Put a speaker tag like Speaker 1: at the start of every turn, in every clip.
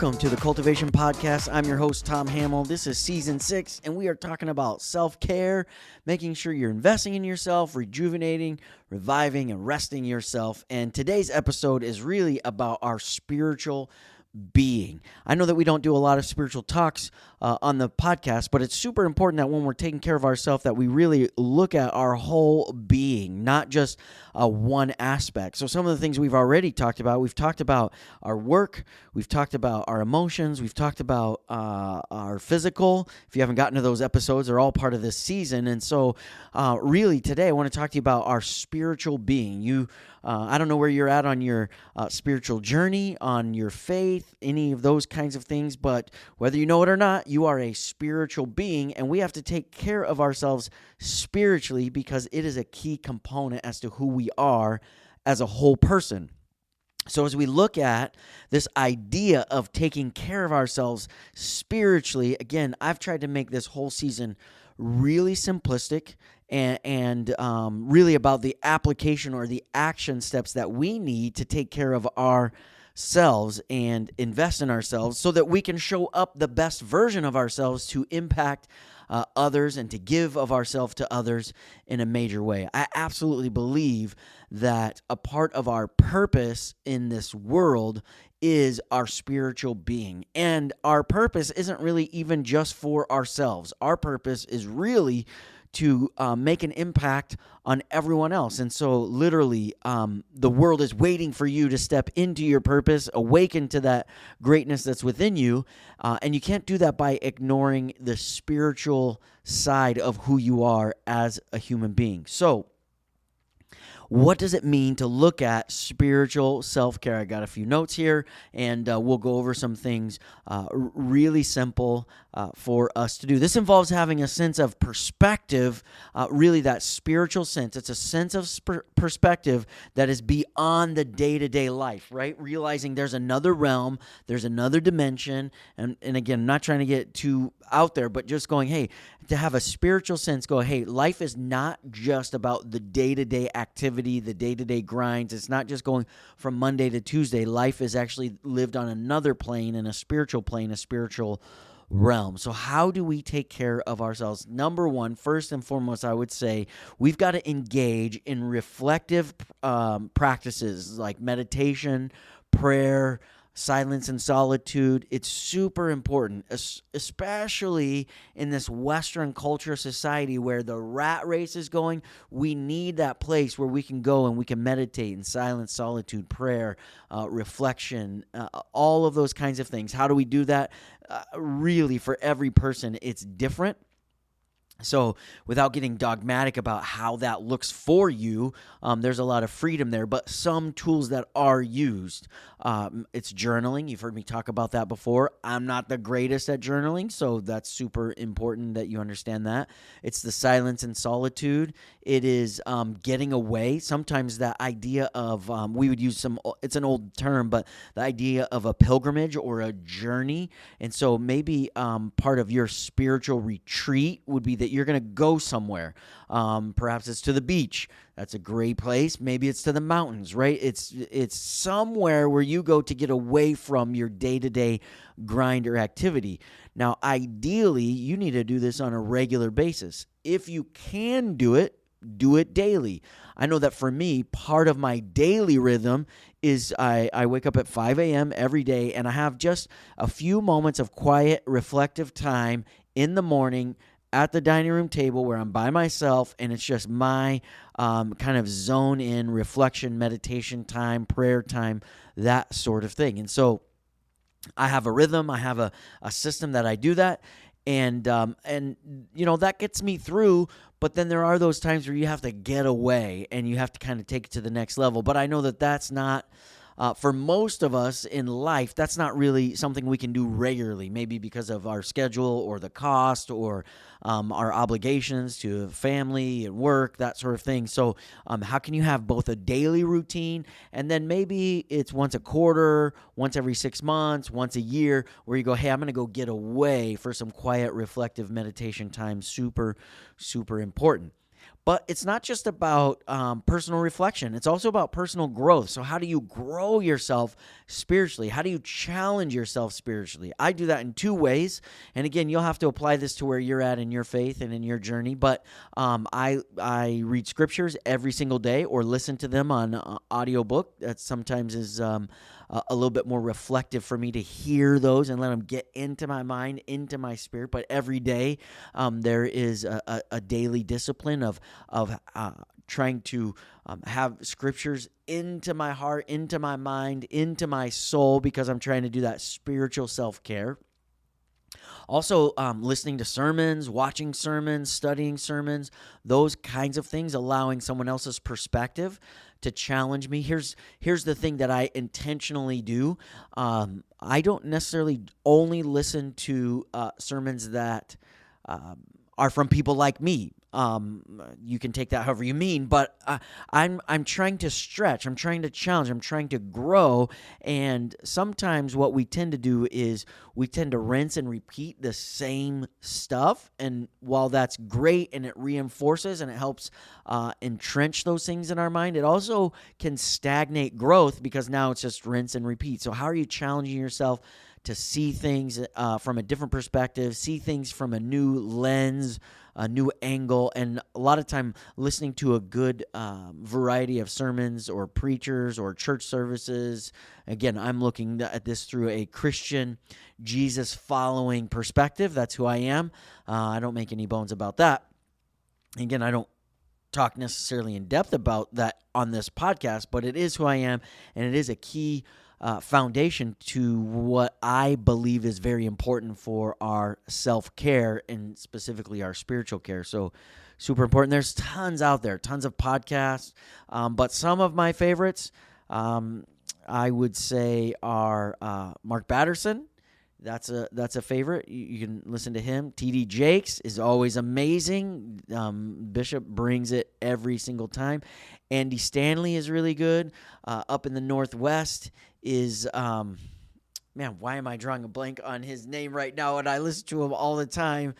Speaker 1: Welcome to the Cultivation Podcast. I'm your host, Tom Hamill. This is Season 6, and we are talking about self-care, making sure you're investing in yourself, rejuvenating, reviving, and resting yourself. And today's episode is really about our spiritual being. I know that we don't do a lot of spiritual talks on the podcast, but it's super important that when we're taking care of ourselves that we really look at our whole being, not just one aspect. So some of the things we've already talked about, we've talked about our work, we've talked about our emotions, we've talked about our physical. If you haven't gotten to those episodes, they're all part of this season. And so really today I want to talk to you about our spiritual being. I don't know where you're at on your spiritual journey, on your faith, any of those kinds of things, but whether you know it or not, you are a spiritual being, and we have to take care of ourselves spiritually because it is a key component as to who we are as a whole person. So as we look at this idea of taking care of ourselves spiritually, again, I've tried to make this whole season really simplistic and really about the application or the action steps that we need to take care of ourselves and invest in ourselves so that we can show up the best version of ourselves to impact others and to give of ourselves to others in a major way. I absolutely believe that a part of our purpose in this world is our spiritual being. And our purpose isn't really even just for ourselves. Our purpose is really to make an impact on everyone else. And so literally, the world is waiting for you to step into your purpose, awaken to that greatness that's within you. And you can't do that by ignoring the spiritual side of who you are as a human being. So what does it mean to look at spiritual self-care? I got a few notes here, and we'll go over some things really simple for us to do. This involves having a sense of perspective, really that spiritual sense. It's a sense of perspective that is beyond the day-to-day life, right? Realizing there's another realm, there's another dimension, and again, I'm not trying to get too out there, but just going, hey, to have a spiritual sense, go, hey, life is not just about the day-to-day activity, the day-to-day grinds. It's not just going from Monday to Tuesday. Life is actually lived on another plane, in a spiritual plane, a spiritual realm. So how do we take care of ourselves? Number one, first and foremost, I would say we've got to engage in reflective practices like meditation, prayer, silence and solitude. It's super important, especially in this Western culture society where the rat race is going. We need that place where we can go and we can meditate in silence, solitude, prayer, reflection, all of those kinds of things. How do we do that? Really, for every person, it's different. So without getting dogmatic about how that looks for you, there's a lot of freedom there, but some tools that are used. It's journaling. You've heard me talk about that before. I'm not the greatest at journaling, so that's super important that you understand that. It's the silence and solitude. It is getting away. Sometimes that idea of, we would use it's an old term, but the idea of a pilgrimage or a journey. And so maybe part of your spiritual retreat would be that you're going to go somewhere. Perhaps it's to the beach. That's a great place. Maybe it's to the mountains, right? It's somewhere where you go to get away from your day-to-day grind or activity. Now, ideally, you need to do this on a regular basis. If you can do it daily. I know that for me, part of my daily rhythm is I wake up at 5 a.m. every day, and I have just a few moments of quiet, reflective time in the morning at the dining room table where I'm by myself, and it's just my kind of zone in reflection, meditation time, prayer time, that sort of thing. And so I have a rhythm, I have a system that I do that, and you know, that gets me through. But then there are those times where you have to get away and you have to kind of take it to the next level. But I know that that's not for most of us in life, that's not really something we can do regularly, maybe because of our schedule or the cost or our obligations to family and work, that sort of thing. So how can you have both a daily routine and then maybe it's once a quarter, once every 6 months, once a year, where you go, hey, I'm going to go get away for some quiet, reflective meditation time. Super, super important. But it's not just about personal reflection. It's also about personal growth. So how do you grow yourself spiritually? How do you challenge yourself spiritually? I do that in two ways. And again, you'll have to apply this to where you're at in your faith and in your journey. But I read scriptures every single day or listen to them on audiobook. That sometimes is a little bit more reflective for me to hear those and let them get into my mind, into my spirit. But every day there is a daily discipline of trying to have scriptures into my heart, into my mind, into my soul, because I'm trying to do that spiritual self-care. Also, listening to sermons, watching sermons, studying sermons, those kinds of things, allowing someone else's perspective to challenge me. Here's the thing that I intentionally do. I don't necessarily only listen to sermons that are from people like me. You can take that however you mean, but I'm trying to stretch. I'm trying to challenge. I'm trying to grow. And sometimes what we tend to do is we tend to rinse and repeat the same stuff. And while that's great and it reinforces and it helps entrench those things in our mind, it also can stagnate growth because now it's just rinse and repeat. So how are you challenging yourself to see things from a different perspective, see things from a new lens, a new angle, and a lot of time listening to a good variety of sermons or preachers or church services. Again, I'm looking at this through a Christian, Jesus-following perspective. That's who I am. I don't make any bones about that. Again, I don't talk necessarily in depth about that on this podcast, but it is who I am, and it is a key foundation to what I believe is very important for our self-care and specifically our spiritual care. So super important. There's tons out there, tons of podcasts, but some of my favorites I would say are Mark Batterson. That's a favorite. You can listen to him. T.D. Jakes is always amazing. Bishop brings it every single time. Andy Stanley is really good. Up in the Northwest is, man, why am I drawing a blank on his name right now? And I listen to him all the time.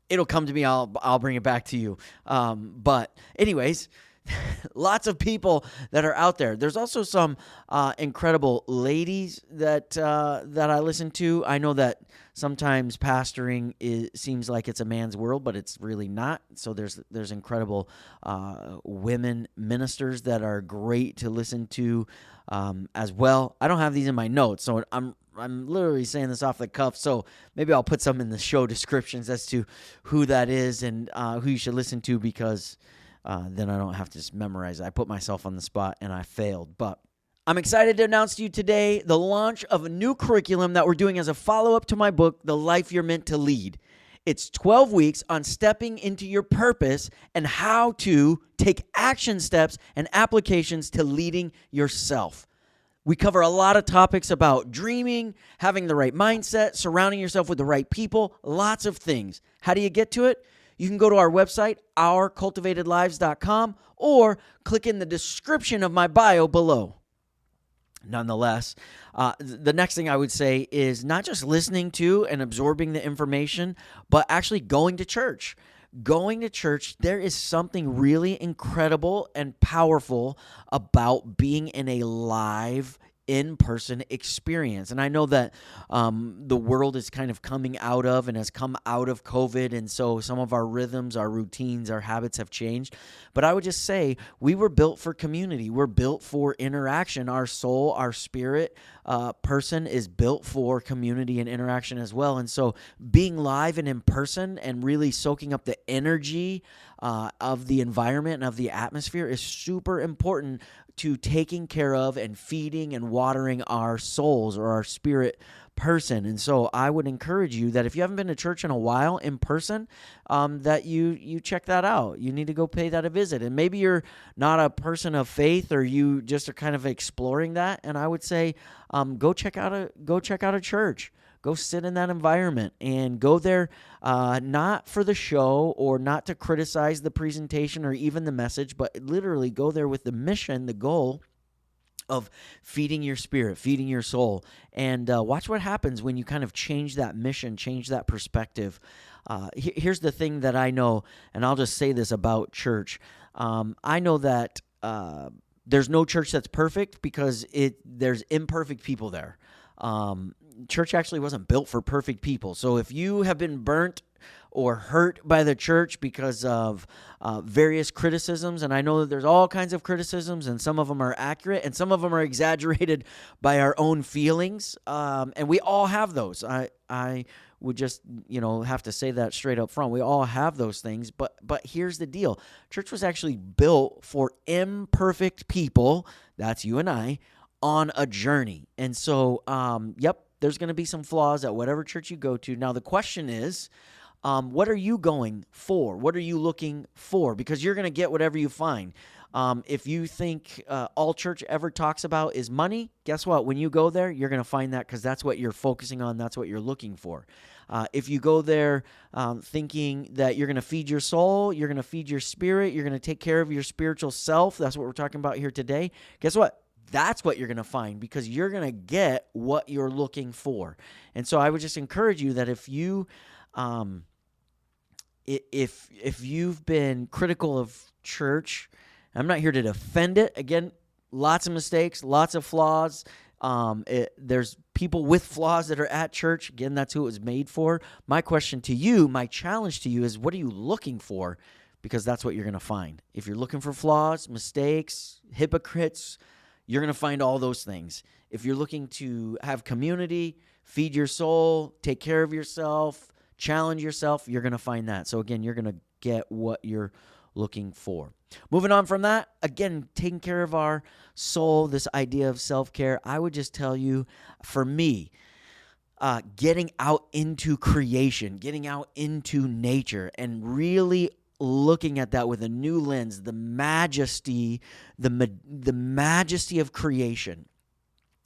Speaker 1: It'll come to me. I'll bring it back to you. But anyways, lots of people that are out there. There's also some incredible ladies that I listen to. I know that sometimes pastoring seems like it's a man's world, but it's really not. So there's incredible women ministers that are great to listen to as well. I don't have these in my notes, so I'm literally saying this off the cuff, so maybe I'll put some in the show descriptions as to who that is and who you should listen to, because then I don't have to just memorize it. I put myself on the spot and I failed. But I'm excited to announce to you today the launch of a new curriculum that we're doing as a follow-up to my book, The Life You're Meant to Lead. It's 12 weeks on stepping into your purpose and how to take action steps and applications to leading yourself. We cover a lot of topics about dreaming, having the right mindset, surrounding yourself with the right people, lots of things. How do you get to it? You can go to our website, ourcultivatedlives.com, or click in the description of my bio below. Nonetheless, the next thing I would say is not just listening to and absorbing the information, but actually going to church. Going to church, there is something really incredible and powerful about being in a live, in-person experience. And I know that the world is kind of coming out of and has come out of COVID, and so some of our rhythms, our routines, our habits have changed. But I would just say we were built for community. We're built for interaction. Our soul, our spirit person is built for community and interaction as well. And so being live and in person and really soaking up the energy of the environment and of the atmosphere is super important to taking care of and feeding and watering our souls or our spirit person. And so I would encourage you that if you haven't been to church in a while in person, that you check that out. You need to go pay that a visit. And maybe you're not a person of faith, or you just are kind of exploring that. And I would say, go check out a church. Go sit in that environment and go there not for the show or not to criticize the presentation or even the message, but literally go there with the mission, the goal of feeding your spirit, feeding your soul. And watch what happens when you kind of change that mission, change that perspective. Here's the thing that I know, and I'll just say this about church. I know that there's no church that's perfect because there's imperfect people there. Church actually wasn't built for perfect people. So if you have been burnt or hurt by the church because of various criticisms, and I know that there's all kinds of criticisms, and some of them are accurate, and some of them are exaggerated by our own feelings, and we all have those. I would just, have to say that straight up front. We all have those things, but here's the deal. Church was actually built for imperfect people, that's you and I, on a journey. And so, there's going to be some flaws at whatever church you go to. Now, the question is, what are you going for? What are you looking for? Because you're going to get whatever you find. If you think all church ever talks about is money, guess what? When you go there, you're going to find that because that's what you're focusing on. That's what you're looking for. If you go there thinking that you're going to feed your soul, you're going to feed your spirit, you're going to take care of your spiritual self, that's what we're talking about here today, guess what? That's what you're going to find because you're going to get what you're looking for. And so I would just encourage you that if you if you've been critical of church, I'm not here to defend it. Again, lots of mistakes, lots of flaws. There's people with flaws that are at church. Again, that's who it was made for. My question to you, my challenge to you is, what are you looking for? Because that's what you're going to find. If you're looking for flaws, mistakes, hypocrites, you're going to find all those things. If you're looking to have community, feed your soul, take care of yourself, challenge yourself, you're going to find that. So again, you're going to get what you're looking for. Moving on from that, again, taking care of our soul, this idea of self-care, I would just tell you, for me, getting out into creation, getting out into nature, and really looking at that with a new lens, the majesty, the majesty of creation.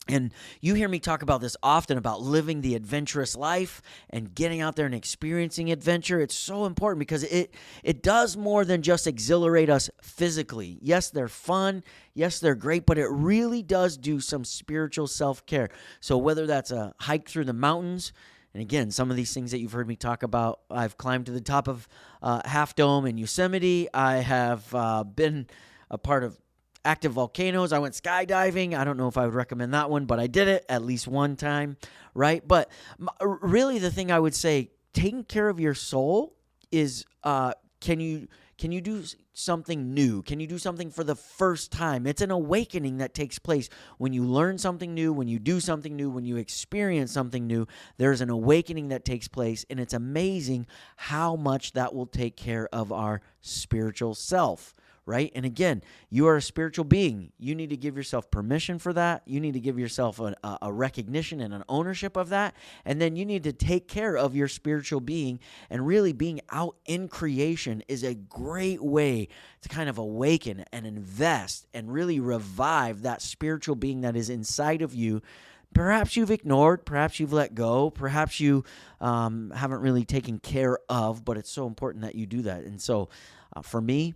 Speaker 1: And you hear me talk about this often, about living the adventurous life and getting out there and experiencing adventure. It's so important because it does more than just exhilarate us physically. Yes, they're fun. Yes, they're great, but it really does do some spiritual self-care. So whether that's a hike through the mountains, and again, some of these things that you've heard me talk about, I've climbed to the top of Half Dome in Yosemite. I have been a part of active volcanoes. I went skydiving. I don't know if I would recommend that one, but I did it at least one time, right? But really the thing I would say, taking care of your soul is can you do something new? Can you do something for the first time? It's an awakening that takes place when you learn something new, when you do something new, when you experience something new. There's an awakening that takes place, and it's amazing how much that will take care of our spiritual self. Right? And again, you are a spiritual being. You need to give yourself permission for that. You need to give yourself a recognition and an ownership of that. And then you need to take care of your spiritual being. And really being out in creation is a great way to kind of awaken and invest and really revive that spiritual being that is inside of you. Perhaps you've ignored, perhaps you've let go, perhaps you haven't really taken care of, but it's so important that you do that. And so for me,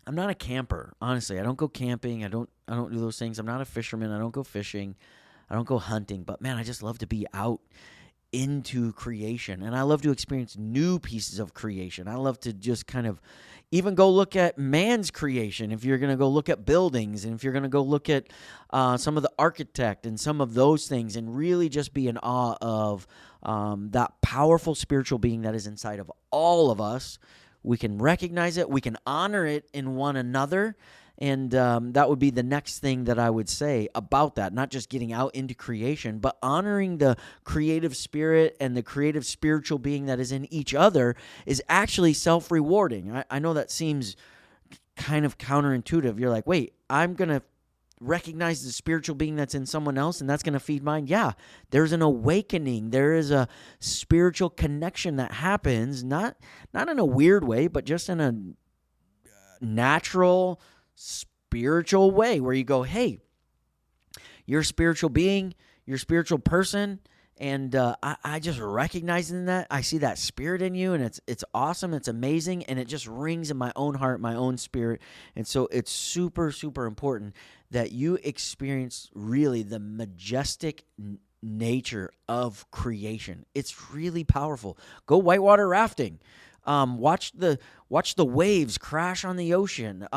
Speaker 1: I'm not a camper, honestly. I don't go camping. I don't do those things. I'm not a fisherman. I don't go fishing. I don't go hunting. But man, I just love to be out into creation. And I love to experience new pieces of creation. I love to just kind of even go look at man's creation. If you're going to go look at buildings, and if you're going to go look at some of the architect and some of those things, and really just be in awe of that powerful spiritual being that is inside of all of us. We can recognize it. We can honor it in one another. And that would be the next thing that I would say about that. Not just getting out into creation, but honoring the creative spirit and the creative spiritual being that is in each other is actually self-rewarding. I know that seems kind of counterintuitive. You're like, wait, I'm going to recognize the spiritual being that's in someone else, and that's going to feed mine. Yeah, there's an awakening. There is a spiritual connection that happens, not in a weird way, but just in a natural, spiritual way where you go, hey, you're a spiritual being, you're a spiritual person, and I just recognize in that. I see that spirit in you, and it's awesome, it's amazing, and it just rings in my own heart, my own spirit. And so it's super, super important that you experience really the majestic nature of creation. It's really powerful. Go whitewater rafting. Watch the waves crash on the ocean.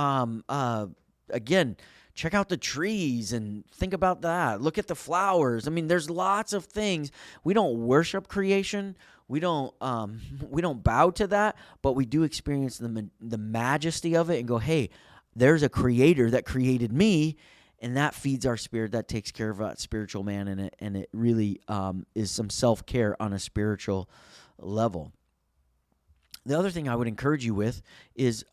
Speaker 1: Again, check out the trees and think about that. Look at the flowers. I mean, there's lots of things. We don't worship creation. We don't bow to that, but we do experience the majesty of it and go, hey, there's a creator that created me, and that feeds our spirit. That takes care of that spiritual man, and it really is some self-care on a spiritual level. The other thing I would encourage you with is,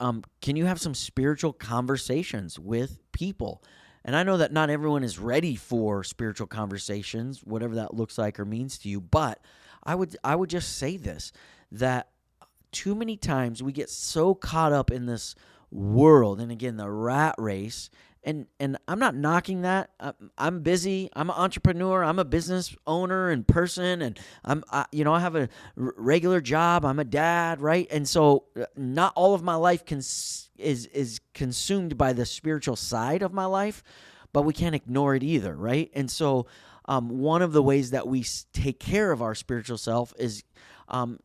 Speaker 1: can you have some spiritual conversations with people? And I know that not everyone is ready for spiritual conversations, whatever that looks like or means to you, but I would just say this, that too many times we get so caught up in this world, and again, the rat race, and I'm not knocking that. I'm busy. I'm an entrepreneur. I'm a business owner and person, and I have a regular job. I'm a dad, right? And so not all of my life is consumed by the spiritual side of my life, but we can't ignore it either, right? And so one of the ways that we take care of our spiritual self is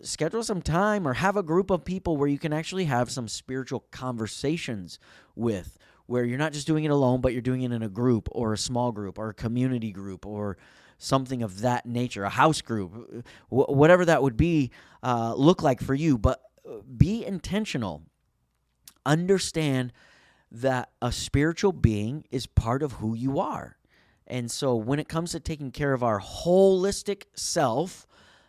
Speaker 1: schedule some time or have a group of people where you can actually have some spiritual conversations with, where you're not just doing it alone, but you're doing it in a group or a small group or a community group or something of that nature, a house group, whatever that would be, look like for you. But be intentional. Understand that a spiritual being is part of who you are. And so when it comes to taking care of our holistic self,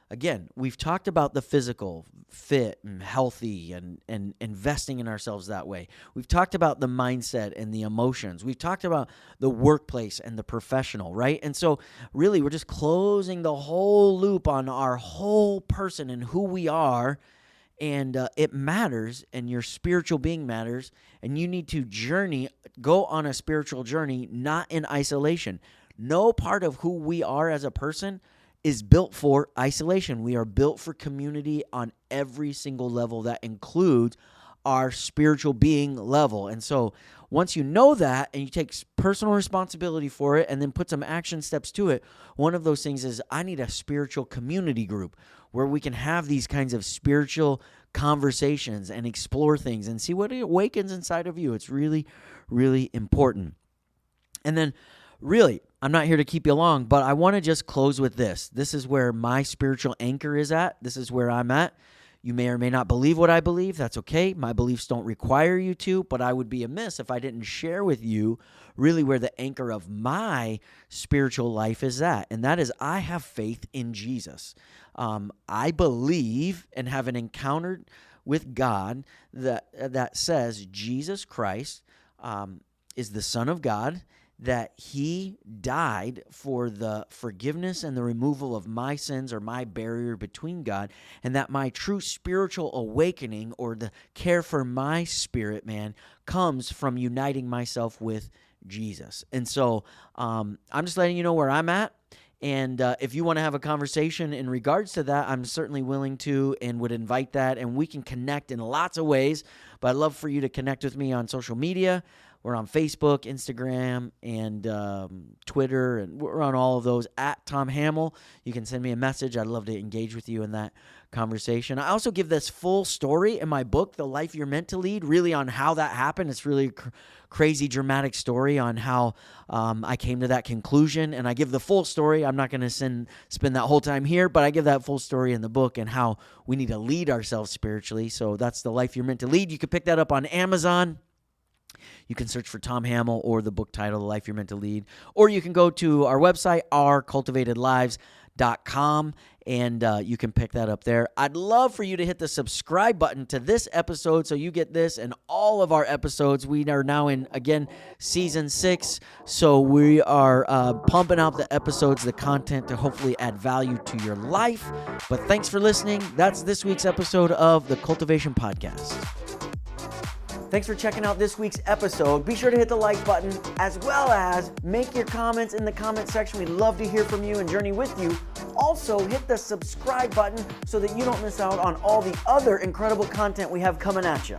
Speaker 1: again, we've talked about the physical, fit and healthy and investing in ourselves that way. We've talked about the mindset and the emotions. We've talked about the workplace and the professional, right? And so really we're just closing the whole loop on our whole person and who we are. And it matters, and your spiritual being matters, and you need to go on a spiritual journey, not in isolation. No part of who we are as a person is built for isolation. We are built for community on every single level. That includes our spiritual being level. And so once you know that and you take personal responsibility for it and then put some action steps to it, one of those things is I need a spiritual community group where we can have these kinds of spiritual conversations and explore things and see what awakens inside of you. It's really, really important. And then really, I'm not here to keep you long, but I want to just close with this. This is where my spiritual anchor is at. This is where I'm at. You may or may not believe what I believe. That's okay. My beliefs don't require you to, but I would be amiss if I didn't share with you really where the anchor of my spiritual life is at. And that is, I have faith in Jesus. I believe and have an encounter with God that says Jesus Christ is the Son of God, that he died for the forgiveness and the removal of my sins or my barrier between God, and that my true spiritual awakening or the care for my spirit, man, comes from uniting myself with Jesus. And so I'm just letting you know where I'm at. And if you want to have a conversation in regards to that, I'm certainly willing to and would invite that. And we can connect in lots of ways. But I'd love for you to connect with me on social media. We're on Facebook, Instagram, and Twitter, and we're on all of those at Tom Hamill. You can send me a message. I'd love to engage with you in that conversation. I also give this full story in my book, The Life You're Meant to Lead, really on how that happened. It's really a crazy, dramatic story on how I came to that conclusion, and I give the full story. I'm not going to spend that whole time here, but I give that full story in the book and how we need to lead ourselves spiritually. So that's The Life You're Meant to Lead. You can pick that up on Amazon. You can search for Tom Hamill or the book title, The Life You're Meant to Lead. Or you can go to our website, ourcultivatedlives.com, and you can pick that up there. I'd love for you to hit the subscribe button to this episode so you get this and all of our episodes. We are now in, again, Season 6, so we are pumping out the episodes, the content to hopefully add value to your life. But thanks for listening. That's this week's episode of the Cultivation Podcast. Thanks for checking out this week's episode. Be sure to hit the like button, as well as make your comments in the comment section. We'd love to hear from you and journey with you. Also, hit the subscribe button so that you don't miss out on all the other incredible content we have coming at you.